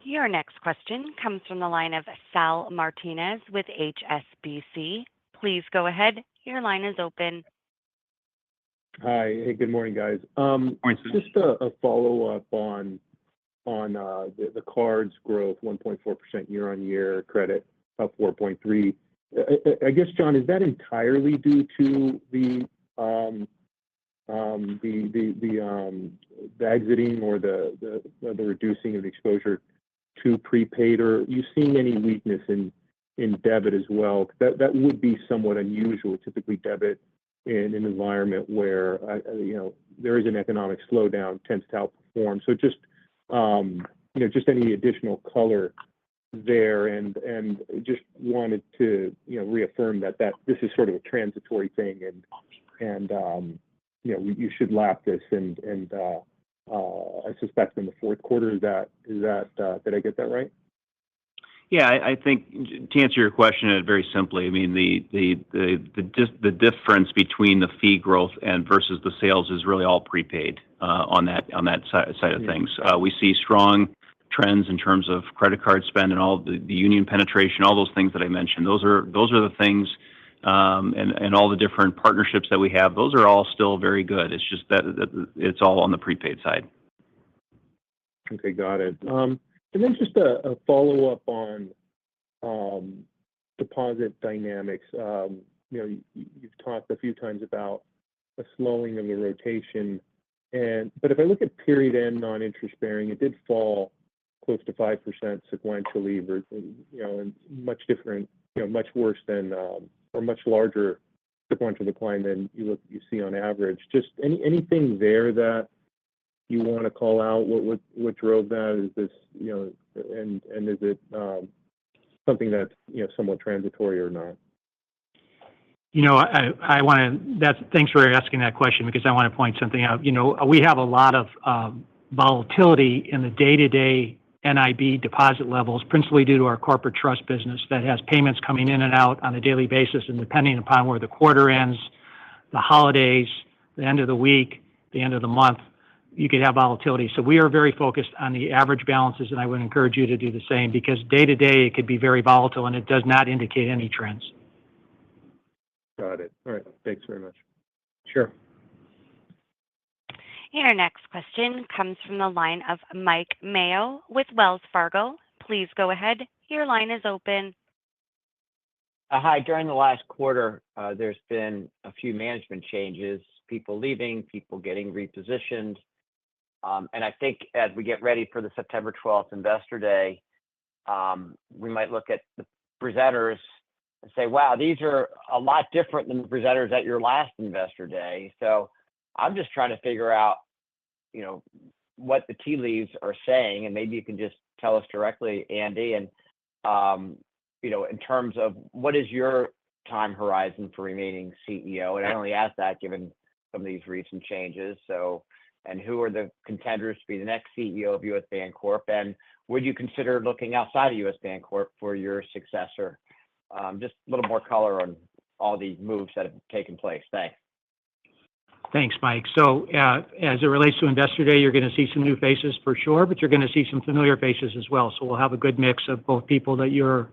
Your next question comes from the line of Sal Martinez with HSBC. Please go ahead. Your line is open. Hi. Hey, good morning, guys. Morning, Sid. Just a follow-up on the cards growth, 1.4% year-on-year, credit up 4.3. I guess, John, is that entirely due to the exiting or the reducing of the exposure to prepaid, or are you seeing any weakness in debit as well? That would be somewhat unusual. Typically, debit in an environment where there is an economic slowdown tends to outperform. So just just any additional color there, and just wanted to reaffirm that this is sort of a transitory thing, and you should lap this, and I suspect in the fourth quarter. Is that did I get that right? Yeah, I think to answer your question very simply, I mean the difference between the fee growth and versus the sales is really all prepaid on that side of things. We see strong trends in terms of credit card spend and all the union penetration, all those things that I mentioned. Those are the things, and all the different partnerships that we have. Those are all still very good. It's just that it's all on the prepaid side. Okay, got it. And then just a follow-up on deposit dynamics. You've talked a few times about a slowing of the rotation, but if I look at period end non-interest bearing, it did fall close to 5% sequentially, and much different, much worse than or much larger sequential decline than you see on average. Just anything there that you want to call out? What drove that? Is this and is it something that's somewhat transitory or not? I want to. Thanks for asking that question, because I want to point something out. We have a lot of volatility in the day-to-day NIB deposit levels, principally due to our corporate trust business that has payments coming in and out on a daily basis, and depending upon where the quarter ends, the holidays, the end of the week, the end of the month, you could have volatility. So we are very focused on the average balances, and I would encourage you to do the same, because day to day it could be very volatile and it does not indicate any trends. Got it. All right. Thanks very much. Sure. Your next question comes from the line of Mike Mayo with Wells Fargo. Please go ahead. Your line is open. Hi. During the last quarter, there's been a few management changes, people leaving, people getting repositioned. And I think as we get ready for the September 12th Investor Day, we might look at the presenters and say, wow, these are a lot different than the presenters at your last Investor Day. So I'm just trying to figure out, what the tea leaves are saying, and maybe you can just tell us directly, Andy, and, in terms of what is your time horizon for remaining CEO? And I only ask that given some of these recent changes. So, and who are the contenders to be the next CEO of U.S. Bancorp? And would you consider looking outside of U.S. Bancorp for your successor? Just a little more color on all these moves that have taken place. Thanks. Thanks, Mike. So as it relates to Investor Day, you're going to see some new faces for sure, but you're going to see some familiar faces as well. So we'll have a good mix of both people that you're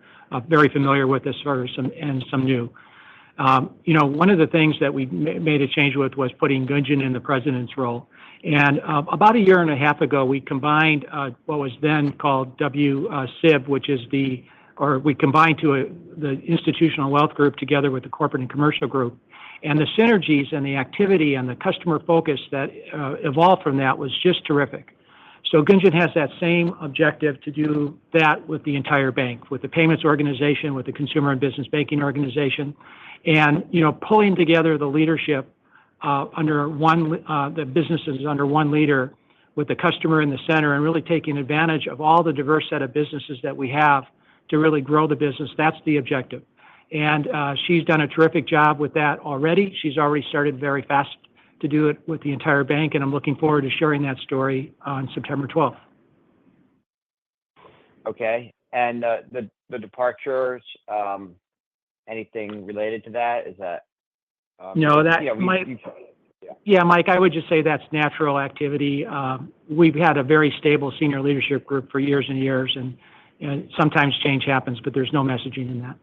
very familiar with as far as some new. One of the things that we made a change with was putting Gunjan in the president's role. And about a year and a half ago, we combined what was then called WCIB, we combined the Institutional Wealth Group together with the Corporate and Commercial Group. And the synergies and the activity and the customer focus that evolved from that was just terrific. So Gunjan has that same objective to do that with the entire bank, with the payments organization, with the consumer and business banking organization, and pulling together the leadership under the businesses under one leader, with the customer in the center, and really taking advantage of all the diverse set of businesses that we have to really grow the business. That's the objective. And she's done a terrific job with that already. She's already started very fast to do it with the entire bank, and I'm looking forward to sharing that story on September 12th. Okay. And the departures, anything related to that? Is that no, that might. Yeah, Mike, I would just say that's natural activity. We've had a very stable senior leadership group for years and years, and sometimes change happens, but there's no messaging in that.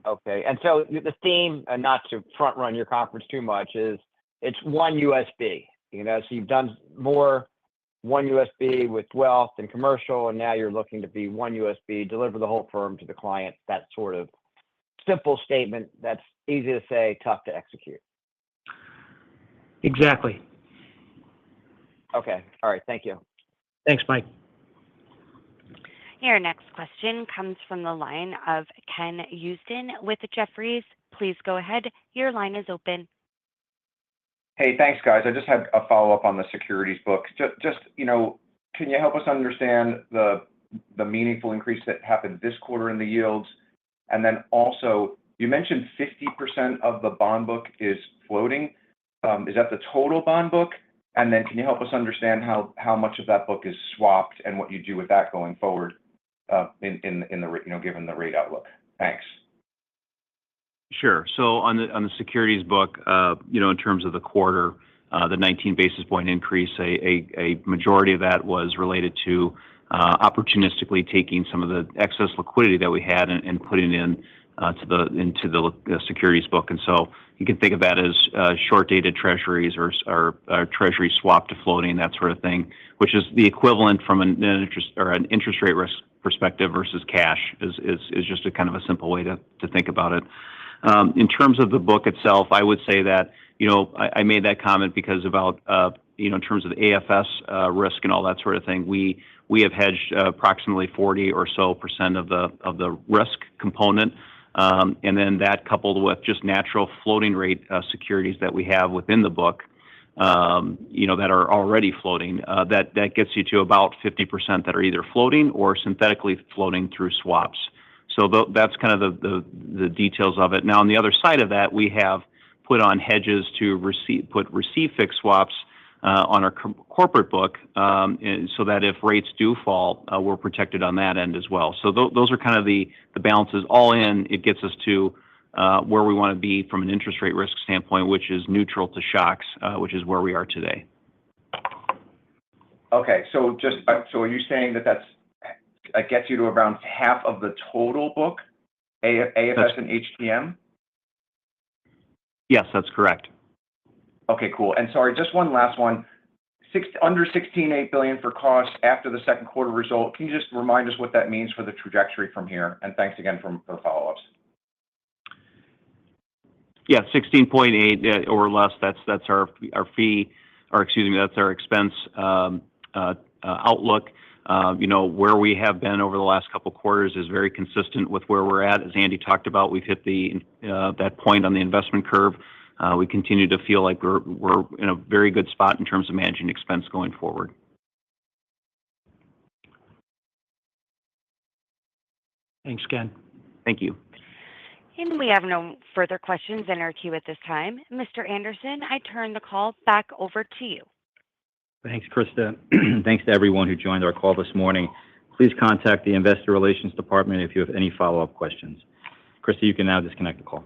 Okay. And so the theme, and not to front run your conference too much, is it's one USB, so you've done more one USB with wealth and commercial, and now you're looking to be one USB, deliver the whole firm to the client. That sort of simple statement that's easy to say, tough to execute. Exactly. Okay. All right. Thank you. Thanks, Mike. Your next question comes from the line of Ken Usdin with Jefferies. Please go ahead. Your line is open. Hey, thanks, guys. I just had a follow-up on the securities book. Just can you help us understand the meaningful increase that happened this quarter in the yields? And then also, you mentioned 50% of the bond book is floating. Is that the total bond book? And then can you help us understand how much of that book is swapped and what you do with that going forward in the given the rate outlook? Thanks. Sure. So on the securities book, in terms of the quarter, the 19 basis point increase, a majority of that was related to opportunistically taking some of the excess liquidity that we had and putting into the securities book. And so you can think of that as short-dated treasuries or treasury swap to floating, that sort of thing, which is the equivalent from an interest rate risk perspective versus cash is just a kind of a simple way to think about it. In terms of the book itself, I would say that, I made that comment because about, in terms of the AFS risk and all that sort of thing, we have hedged approximately 40% or so of the risk component. And then that coupled with just natural floating rate securities that we have within the book, that are already floating, that gets you to about 50% that are either floating or synthetically floating through swaps. So that's kind of the details of it. Now, on the other side of that, we have put on hedges to receive fixed swaps on our corporate book, so that if rates do fall, we're protected on that end as well. So those are kind of the balances. All in, it gets us to where we want to be from an interest rate risk standpoint, which is neutral to shocks, which is where we are today. Okay, so are you saying that gets you to around half of the total book, AFS and HTM? Yes, that's correct. Okay, cool. And sorry, just one last one. Under $16.8 billion for costs after the second quarter result. Can you just remind us what that means for the trajectory from here? And thanks again for the follow-ups. Yeah, 16.8 or less. That's our fee, or excuse me, that's our expense outlook. Where we have been over the last couple of quarters is very consistent with where we're at. As Andy talked about, we've hit that point on the investment curve. We continue to feel like we're in a very good spot in terms of managing expense going forward. Thanks, Ken. Thank you. And we have no further questions in our queue at this time. Mr. Anderson, I turn the call back over to you. Thanks, Krista. Thanks to everyone who joined our call this morning. Please contact the Investor Relations Department if you have any follow-up questions. Krista, you can now disconnect the call.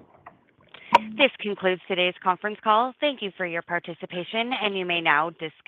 This concludes today's conference call. Thank you for your participation, and you may now disconnect.